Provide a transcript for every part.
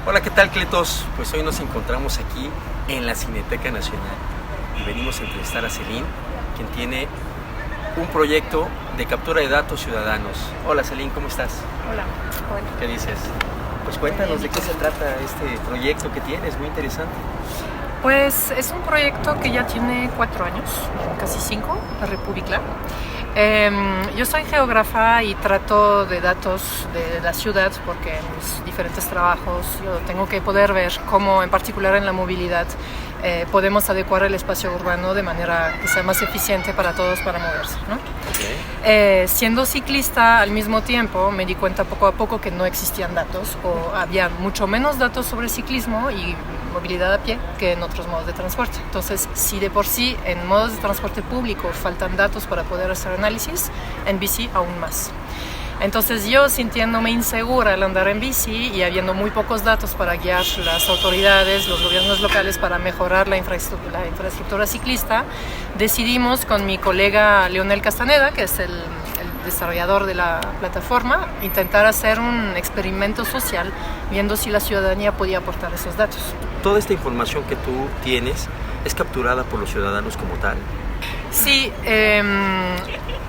Hola, ¿qué tal, Cletos? Pues hoy nos encontramos aquí en la Cineteca Nacional y venimos a entrevistar a Celine, quien tiene un proyecto de captura de datos ciudadanos. Hola, Celine, ¿cómo estás? Hola. ¿Qué dices? Pues cuéntanos de qué se trata este proyecto que tienes, muy interesante. Pues es un proyecto que ya tiene 4 años, casi 5, la República. Yo soy geógrafa y trato de datos de la ciudad porque en mis diferentes trabajos yo tengo que poder ver cómo, en particular en la movilidad, podemos adecuar el espacio urbano de manera que sea más eficiente para todos para moverse, ¿no? Okay. Siendo ciclista, al mismo tiempo me di cuenta poco a poco que no existían datos o había mucho menos datos sobre ciclismo y movilidad a pie que en otros modos de transporte. Entonces, si de por sí en modos de transporte público faltan datos para poder hacer análisis, en bici aún más. Entonces yo, sintiéndome insegura al andar en bici y habiendo muy pocos datos para guiar las autoridades, los gobiernos locales para mejorar la infraestructura ciclista, decidimos con mi colega Leonel Castaneda, que es el desarrollador de la plataforma, intentar hacer un experimento social viendo si la ciudadanía podía aportar esos datos. Toda esta información que tú tienes es capturada por los ciudadanos como tal. Sí,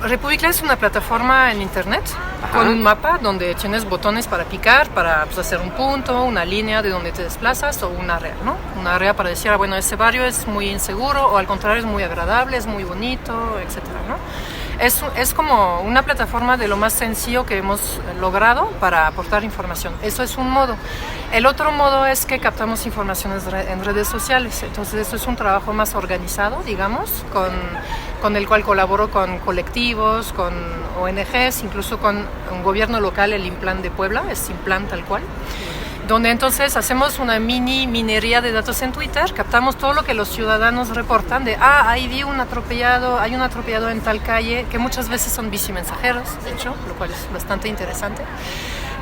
República es una plataforma en internet. Ajá. Con un mapa donde tienes botones para picar, para hacer un punto, una línea de donde te desplazas o un área, ¿no? Un área para decir, bueno, ese barrio es muy inseguro o al contrario es muy agradable, es muy bonito, etcétera, ¿no? Es como una plataforma de lo más sencillo que hemos logrado para aportar información. Eso es un modo. El otro modo es que captamos informaciones en redes sociales. Entonces, eso es un trabajo más organizado, digamos, con el cual colaboro con colectivos, con ONGs, incluso con un gobierno local, el Implan de Puebla, es Implan tal cual, donde entonces hacemos una minería de datos en Twitter, captamos todo lo que los ciudadanos reportan de, ahí vi un atropellado, hay un atropellado en tal calle, que muchas veces son bicimensajeros, de hecho, lo cual es bastante interesante.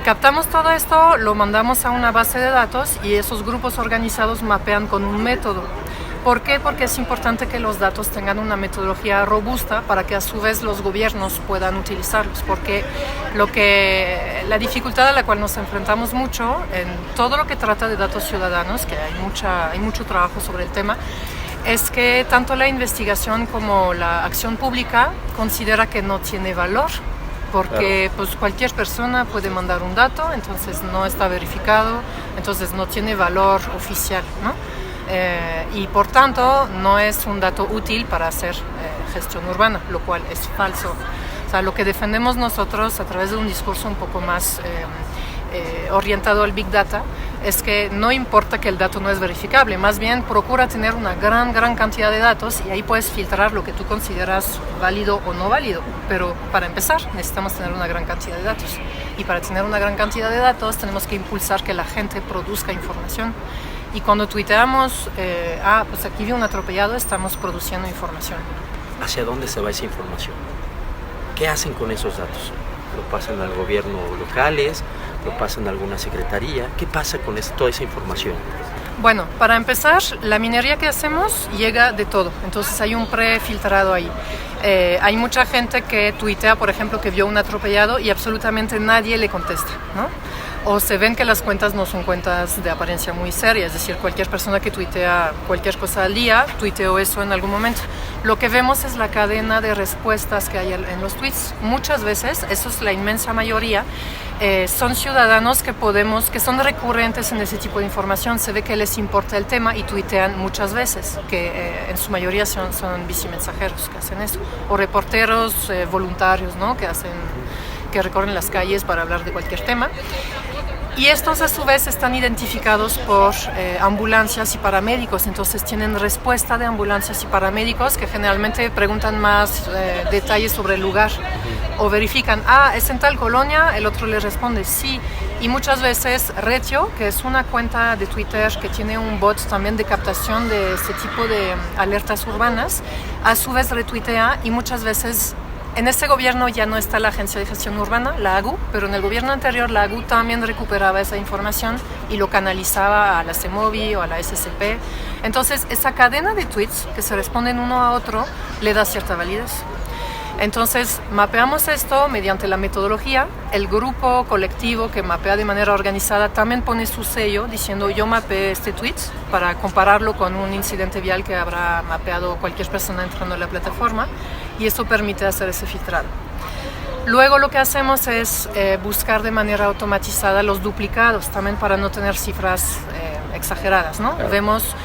Captamos todo esto, lo mandamos a una base de datos y esos grupos organizados mapean con un método. ¿Por qué? Porque es importante que los datos tengan una metodología robusta para que a su vez los gobiernos puedan utilizarlos, porque la dificultad a la cual nos enfrentamos mucho en todo lo que trata de datos ciudadanos, que hay mucho trabajo sobre el tema, es que tanto la investigación como la acción pública considera que no tiene valor, porque pues cualquier persona puede mandar un dato, entonces no está verificado, entonces no tiene valor oficial, ¿no? Y por tanto no es un dato útil para hacer gestión urbana, lo cual es falso. O sea, lo que defendemos nosotros a través de un discurso un poco más orientado al Big Data es que no importa que el dato no es verificable, más bien procura tener una gran cantidad de datos y ahí puedes filtrar lo que tú consideras válido o no válido. Pero para empezar necesitamos tener una gran cantidad de datos y para tener una gran cantidad de datos tenemos que impulsar que la gente produzca información. Y cuando tuiteamos, pues aquí vi un atropellado, estamos produciendo información. ¿Hacia dónde se va esa información? ¿Qué hacen con esos datos? ¿Lo pasan al gobierno locales? ¿Lo pasan a alguna secretaría? ¿Qué pasa con toda esa información? Bueno, para empezar, la minería que hacemos llega de todo, entonces hay un prefiltrado ahí. Hay mucha gente que tuitea, por ejemplo, que vio un atropellado y absolutamente nadie le contesta, ¿no? O se ven que las cuentas no son cuentas de apariencia muy seria, es decir, cualquier persona que tuitea cualquier cosa al día, tuiteó eso en algún momento. Lo que vemos es la cadena de respuestas que hay en los tweets. Muchas veces, eso es la inmensa mayoría, son ciudadanos que son recurrentes en ese tipo de información, se ve que les importa el tema y tuitean muchas veces, que en su mayoría son bicimensajeros que hacen eso, o reporteros voluntarios, ¿no? que recorren las calles para hablar de cualquier tema. Y estos a su vez están identificados por ambulancias y paramédicos, entonces tienen respuesta de ambulancias y paramédicos que generalmente preguntan más detalles sobre el lugar o verifican, es en tal colonia, el otro le responde sí. Y muchas veces Retio, que es una cuenta de Twitter que tiene un bot también de captación de este tipo de alertas urbanas, a su vez retuitea y muchas veces en este gobierno ya no está la Agencia de Gestión Urbana, la AGU, pero en el gobierno anterior la AGU también recuperaba esa información y lo canalizaba a la CEMOVI o a la SCP. Entonces, esa cadena de tweets que se responden uno a otro le da cierta validez. Entonces mapeamos esto mediante la metodología. El grupo colectivo que mapea de manera organizada también pone su sello diciendo yo mapeé este tweet para compararlo con un incidente vial que habrá mapeado cualquier persona entrando a la plataforma, y esto permite hacer ese filtrado. Luego lo que hacemos es buscar de manera automatizada los duplicados, también para no tener cifras exageradas, ¿no? Claro. Vemos,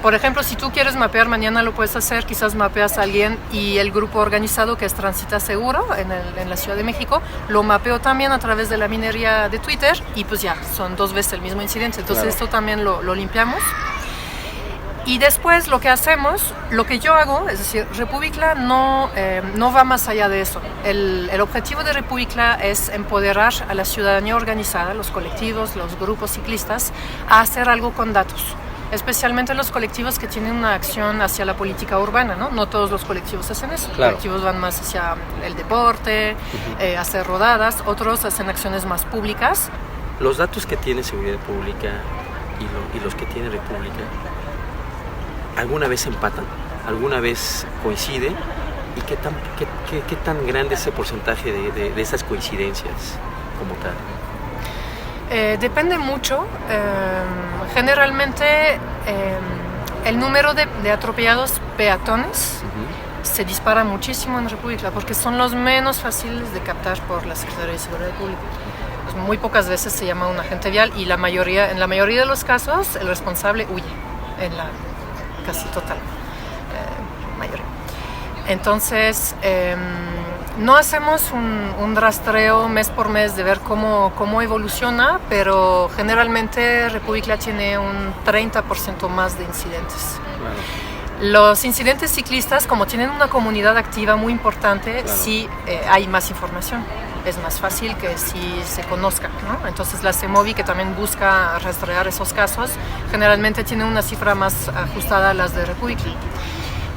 por ejemplo, si tú quieres mapear, mañana lo puedes hacer, quizás mapeas a alguien y el grupo organizado que es Transita Seguro en la Ciudad de México, lo mapeó también a través de la minería de Twitter y pues ya, son 2 veces el mismo incidente, entonces claro. Esto también lo limpiamos. Y después lo que hacemos, lo que yo hago, es decir, Repúblicla no va más allá de eso. El objetivo de Repúblicla es empoderar a la ciudadanía organizada, los colectivos, los grupos ciclistas, a hacer algo con datos. Especialmente los colectivos que tienen una acción hacia la política urbana, ¿no? No todos los colectivos hacen eso. Claro. Colectivos van más hacia el deporte, hacer rodadas, otros hacen acciones más públicas. Los datos que tiene Seguridad Pública y los que tiene República, ¿alguna vez empatan? ¿Alguna vez coinciden? ¿Y qué tan grande es ese porcentaje de esas coincidencias como tal? Depende mucho. Generalmente el número de atropellados peatones se dispara muchísimo en República porque son los menos fáciles de captar por la Secretaría de Seguridad Pública. Pues muy pocas veces se llama un agente vial y en la mayoría de los casos el responsable huye, en la casi total mayoría. Entonces no hacemos un rastreo mes por mes de ver cómo evoluciona, pero generalmente República tiene un 30% más de incidentes. Claro. Los incidentes ciclistas, como tienen una comunidad activa muy importante, Claro. sí hay más información. Es más fácil que si se conozca, ¿no? Entonces la CEMOVI, que también busca rastrear esos casos, generalmente tiene una cifra más ajustada a las de República.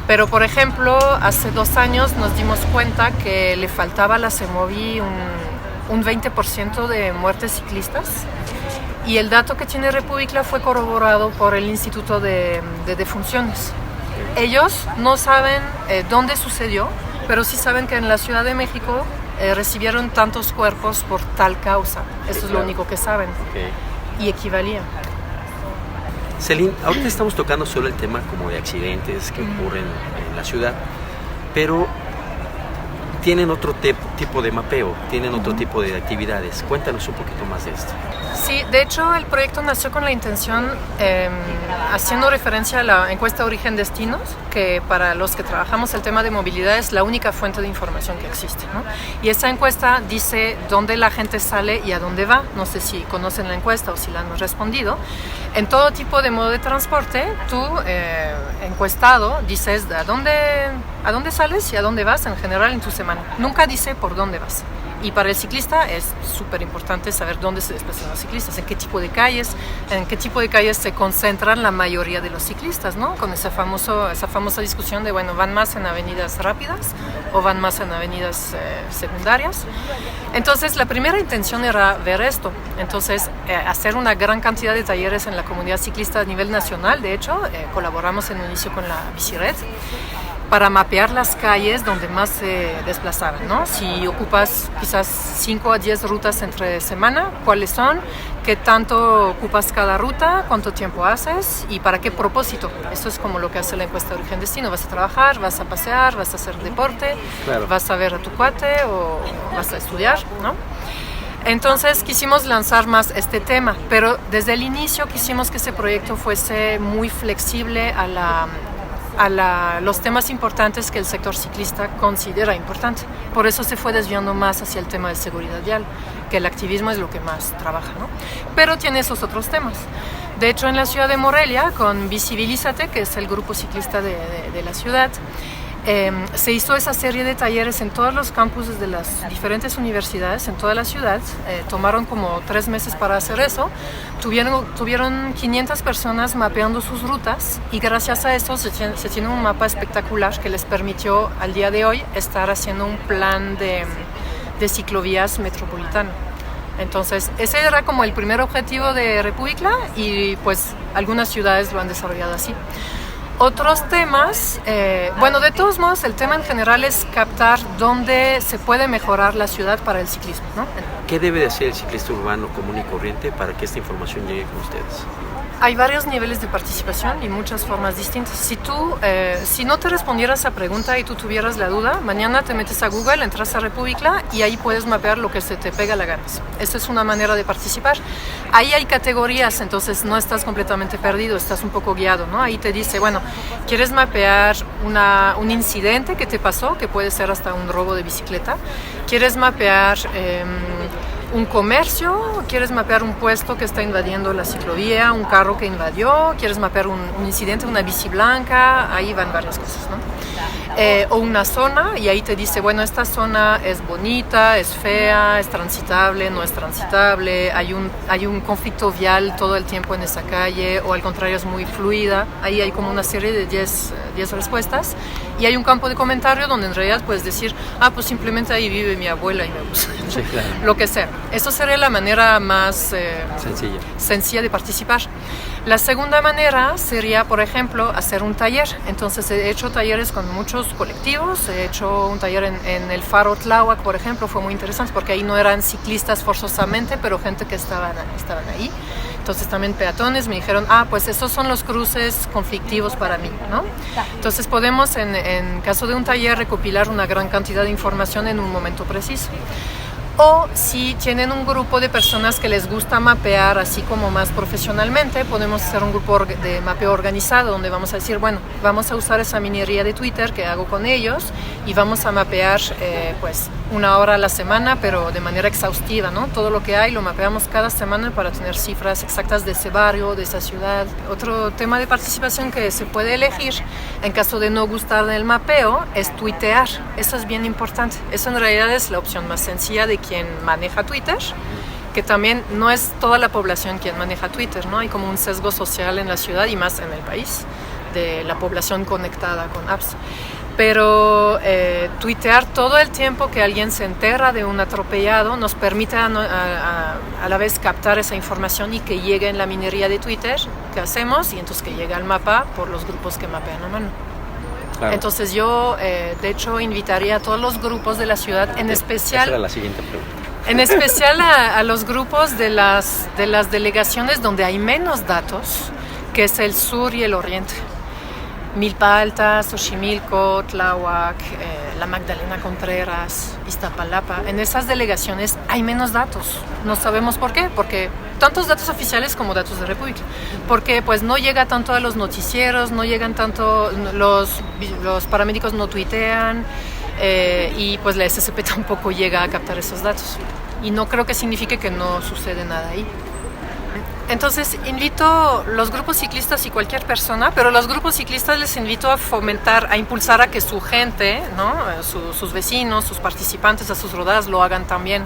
Pero, por ejemplo, hace 2 años nos dimos cuenta que le faltaba a la CEMOVI un 20% de muertes ciclistas, y el dato que tiene República fue corroborado por el Instituto de Defunciones. Ellos no saben dónde sucedió, pero sí saben que en la Ciudad de México recibieron tantos cuerpos por tal causa. Eso es claro. lo único que saben. Okay. Y equivalía. Celine, ahorita estamos tocando solo el tema como de accidentes que ocurren en la ciudad, pero tienen otro tipo de mapeo, tienen otro tipo de actividades. Cuéntanos un poquito más de esto. Sí, de hecho el proyecto nació con la intención, haciendo referencia a la encuesta Origen-Destinos, que para los que trabajamos el tema de movilidad es la única fuente de información que existe, ¿no? Y esa encuesta dice dónde la gente sale y a dónde va. No sé si conocen la encuesta o si la han respondido. En todo tipo de modo de transporte, tú, encuestado, dices a dónde sales y a dónde vas en general en tu semana. Nunca dice por dónde vas. Y para el ciclista es súper importante saber dónde se desplazan los ciclistas, en qué tipo de calles se concentran la mayoría de los ciclistas, ¿no? Con esa famosa discusión de, bueno, ¿van más en avenidas rápidas o van más en avenidas secundarias? Entonces, la primera intención era ver esto. Entonces, hacer una gran cantidad de talleres en la comunidad ciclista a nivel nacional. De hecho, colaboramos en un inicio con la Bicired para mapear las calles donde más se desplazaban, ¿no? Si ocupas quizás 5 a 10 rutas entre semana, ¿cuáles son? ¿Qué tanto ocupas cada ruta? ¿Cuánto tiempo haces? ¿Y para qué propósito? Esto es como lo que hace la encuesta Origen-Destino. ¿Vas a trabajar? ¿Vas a pasear? ¿Vas a hacer deporte? Claro. ¿Vas a ver a tu cuate? ¿O vas a estudiar? ¿No? Entonces quisimos lanzar más este tema, pero desde el inicio quisimos que ese proyecto fuese muy flexible a los temas importantes que el sector ciclista considera importante. Por eso se fue desviando más hacia el tema de seguridad vial, que el activismo es lo que más trabaja, ¿no? Pero tiene esos otros temas. De hecho, en la ciudad de Morelia, con Visibilízate, que es el grupo ciclista de la ciudad, se hizo esa serie de talleres en todos los campus de las diferentes universidades en toda la ciudad. Tomaron como 3 meses para hacer eso. Tuvieron 500 personas mapeando sus rutas, y gracias a eso se tiene un mapa espectacular que les permitió al día de hoy estar haciendo un plan de ciclovías metropolitano. Entonces, ese era como el primer objetivo de República, y pues algunas ciudades lo han desarrollado así. Otros temas, bueno, de todos modos, el tema en general es captar dónde se puede mejorar la ciudad para el ciclismo, ¿no? ¿Qué debe de hacer el ciclista urbano común y corriente para que esta información llegue con ustedes? Hay varios niveles de participación y muchas formas distintas. Si no te respondiera esa pregunta y tú tuvieras la duda, mañana te metes a Google, entras a República y ahí puedes mapear lo que se te pega la gana. Esa es una manera de participar. Ahí hay categorías, entonces no estás completamente perdido, estás un poco guiado, ¿no? Ahí te dice, bueno, ¿quieres mapear un incidente que te pasó, que puede ser hasta un robo de bicicleta? ¿Quieres mapear un comercio? ¿Quieres mapear un puesto que está invadiendo la ciclovía, un carro que invadió? ¿Quieres mapear un incidente, una bici blanca? Ahí van varias cosas, ¿no? O una zona, y ahí te dice, bueno, esta zona es bonita, es fea, es transitable, no es transitable, hay un conflicto vial todo el tiempo en esa calle, o al contrario es muy fluida. Ahí hay como una serie de 10 respuestas, y hay un campo de comentario donde en realidad puedes decir, pues simplemente ahí vive mi abuela y me gusta, sí, claro, lo que sea. Eso sería la manera más sencilla de participar. La segunda manera sería, por ejemplo, hacer un taller. Entonces he hecho talleres con muchos colectivos, he hecho un taller en el Faro Tláhuac, por ejemplo, fue muy interesante porque ahí no eran ciclistas forzosamente, pero gente que estaban ahí. Entonces también peatones me dijeron, pues esos son los cruces conflictivos para mí, ¿no? Entonces podemos, en caso de un taller, recopilar una gran cantidad de información en un momento preciso. O si tienen un grupo de personas que les gusta mapear así como más profesionalmente, podemos hacer un grupo de mapeo organizado donde vamos a decir, bueno, vamos a usar esa minería de Twitter que hago con ellos y vamos a mapear pues 1 hora a la semana, pero de manera exhaustiva, ¿no? Todo lo que hay lo mapeamos cada semana para tener cifras exactas de ese barrio, de esa ciudad. Otro tema de participación que se puede elegir en caso de no gustar del mapeo es tuitear. Eso es bien importante. Eso en realidad es la opción más sencilla de quien maneja Twitter, que también no es toda la población quien maneja Twitter, ¿no? Hay como un sesgo social en la ciudad y más en el país de la población conectada con apps. Pero tuitear todo el tiempo que alguien se entera de un atropellado nos permite a la vez captar esa información y que llegue en la minería de Twitter que hacemos y entonces que llegue al mapa por los grupos que mapean a mano. Claro. Entonces yo, de hecho, invitaría a todos los grupos de la ciudad, en especial... Esa era la siguiente pregunta. En especial a los grupos de las delegaciones donde hay menos datos, que es el sur y el oriente. Milpa Alta, Xochimilco, Tláhuac, la Magdalena Contreras, Iztapalapa. En esas delegaciones hay menos datos. No sabemos por qué, porque tantos datos oficiales como datos de República. Porque pues no llega tanto a los noticieros, no llegan tanto, los paramédicos no tuitean y pues la SCP tampoco llega a captar esos datos. Y no creo que signifique que no sucede nada ahí. Entonces invito los grupos ciclistas y cualquier persona, pero los grupos ciclistas les invito a fomentar, a impulsar a que su gente, ¿no? Sus vecinos, sus participantes a sus rodadas lo hagan también.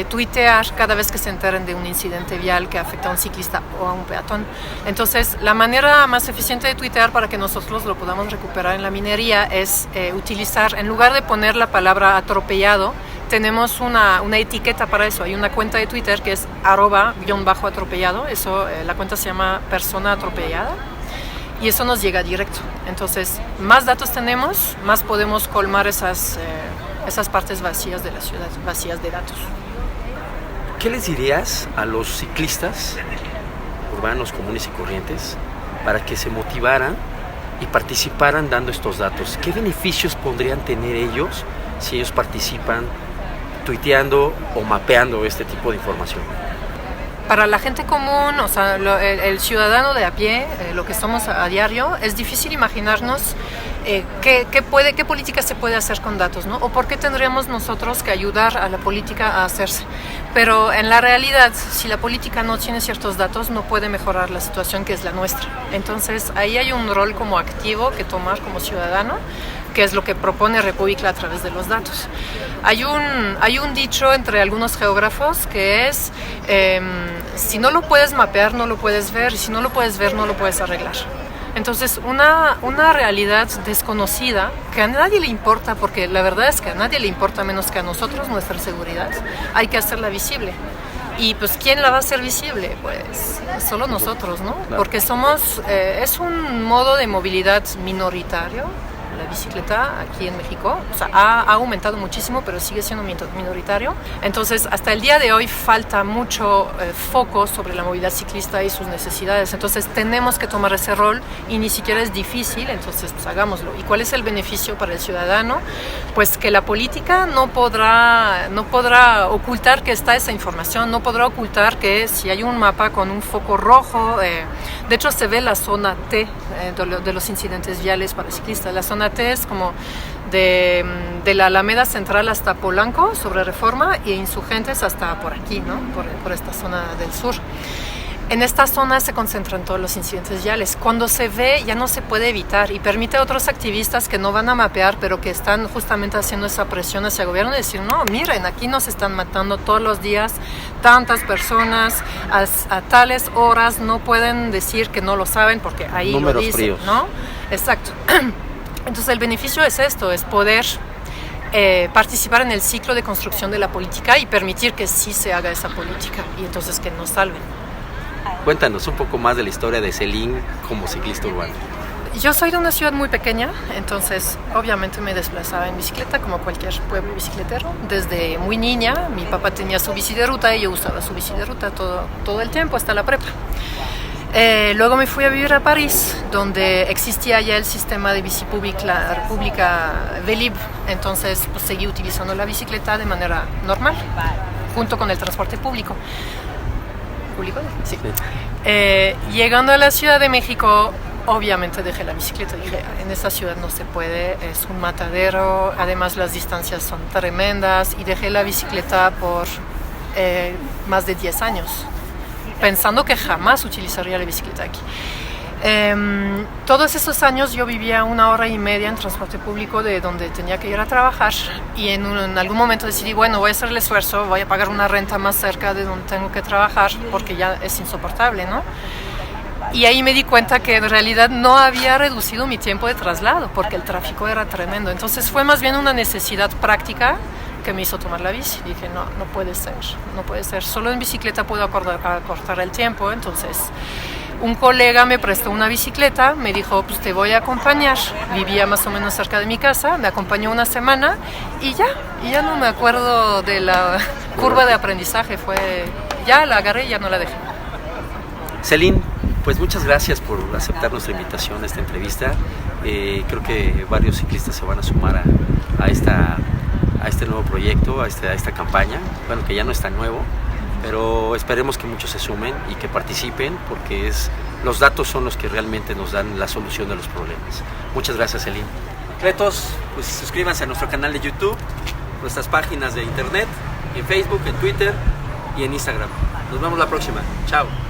Tuitear cada vez que se enteren de un incidente vial que afecta a un ciclista o a un peatón. Entonces la manera más eficiente de tuitear para que nosotros lo podamos recuperar en la minería es utilizar, en lugar de poner la palabra atropellado, tenemos una etiqueta para eso. Hay una cuenta de Twitter que es @_atropellado. Eso, la cuenta se llama persona atropellada y eso nos llega directo. Entonces, más datos tenemos, más podemos colmar esas partes vacías de la ciudad, vacías de datos. ¿Qué les dirías a los ciclistas urbanos comunes y corrientes para que se motivaran y participaran dando estos datos? ¿Qué beneficios podrían tener ellos si ellos participan tuiteando o mapeando este tipo de información? Para la gente común, o sea, el ciudadano de a pie, lo que somos a diario, es difícil imaginarnos qué política se puede hacer con datos, ¿no? O por qué tendríamos nosotros que ayudar a la política a hacerse. Pero en la realidad, si la política no tiene ciertos datos, no puede mejorar la situación que es la nuestra. Entonces, ahí hay un rol como activo que tomar como ciudadano, que es lo que propone República a través de los datos. Hay un dicho entre algunos geógrafos que es, si no lo puedes mapear, no lo puedes ver, y si no lo puedes ver, no lo puedes arreglar. Entonces, una realidad desconocida que a nadie le importa, porque la verdad es que a nadie le importa menos que a nosotros nuestra seguridad, hay que hacerla visible. Y pues, ¿quién la va a hacer visible? Pues solo nosotros, ¿no? Claro. Porque somos, es un modo de movilidad minoritario, la bicicleta aquí en México. O sea, ha aumentado muchísimo, pero sigue siendo minoritario. Entonces, hasta el día de hoy falta mucho foco sobre la movilidad ciclista y sus necesidades. Entonces, tenemos que tomar ese rol y ni siquiera es difícil, entonces pues hagámoslo. ¿Y cuál es el beneficio para el ciudadano? Pues que la política no podrá ocultar que está esa información, no podrá ocultar que si hay un mapa con un foco rojo, de hecho se ve la zona T de los incidentes viales para ciclistas. La zona T es como de la Alameda Central hasta Polanco, sobre Reforma, e Insurgentes hasta por aquí, ¿no? Por esta zona del sur. En esta zona se concentran todos los incidentes viales. Cuando se ve, ya no se puede evitar y permite a otros activistas que no van a mapear, pero que están justamente haciendo esa presión hacia el gobierno, de decir, no, miren, aquí nos están matando todos los días tantas personas a tales horas, no pueden decir que no lo saben porque ahí números lo dicen, fríos, ¿no? Exacto. Entonces el beneficio es esto, es poder participar en el ciclo de construcción de la política y permitir que sí se haga esa política y entonces que nos salven. Cuéntanos un poco más de la historia de Céline como ciclista urbano. Yo soy de una ciudad muy pequeña, entonces obviamente me desplazaba en bicicleta como cualquier pueblo bicicletero. Desde muy niña, mi papá tenía su bici de ruta y yo usaba su bici de ruta todo el tiempo hasta la prepa. Luego me fui a vivir a París, donde existía ya el sistema de bici pública Vélib, entonces pues, seguí utilizando la bicicleta de manera normal, junto con el transporte público. Sí. Llegando a la Ciudad de México, obviamente dejé la bicicleta. Dije, en esta ciudad no se puede, es un matadero, además las distancias son tremendas, y dejé la bicicleta por más de 10 años, pensando que jamás utilizaría la bicicleta aquí. Todos esos años yo vivía 1 hora y media en transporte público de donde tenía que ir a trabajar, y en algún momento decidí, bueno, voy a hacer el esfuerzo, voy a pagar una renta más cerca de donde tengo que trabajar porque ya es insoportable, ¿no? Y ahí me di cuenta que en realidad no había reducido mi tiempo de traslado porque el tráfico era tremendo. Entonces fue más bien una necesidad práctica que me hizo tomar la bici. Dije, no puede ser. Solo en bicicleta puedo acortar el tiempo. Entonces un colega me prestó una bicicleta, me dijo, pues te voy a acompañar. Vivía más o menos cerca de mi casa, me acompañó una semana y ya no me acuerdo de la curva de aprendizaje. Ya la agarré y ya no la dejé. Céline, pues muchas gracias por aceptar nuestra invitación a esta entrevista. Creo que varios ciclistas se van a sumar a este nuevo proyecto, a esta campaña, bueno, que ya no es tan nuevo, pero esperemos que muchos se sumen y que participen, porque los datos son los que realmente nos dan la solución de los problemas. Muchas gracias, Céline. Retos, pues suscríbanse a nuestro canal de YouTube, nuestras páginas de internet, en Facebook, en Twitter y en Instagram. Nos vemos la próxima. Chao.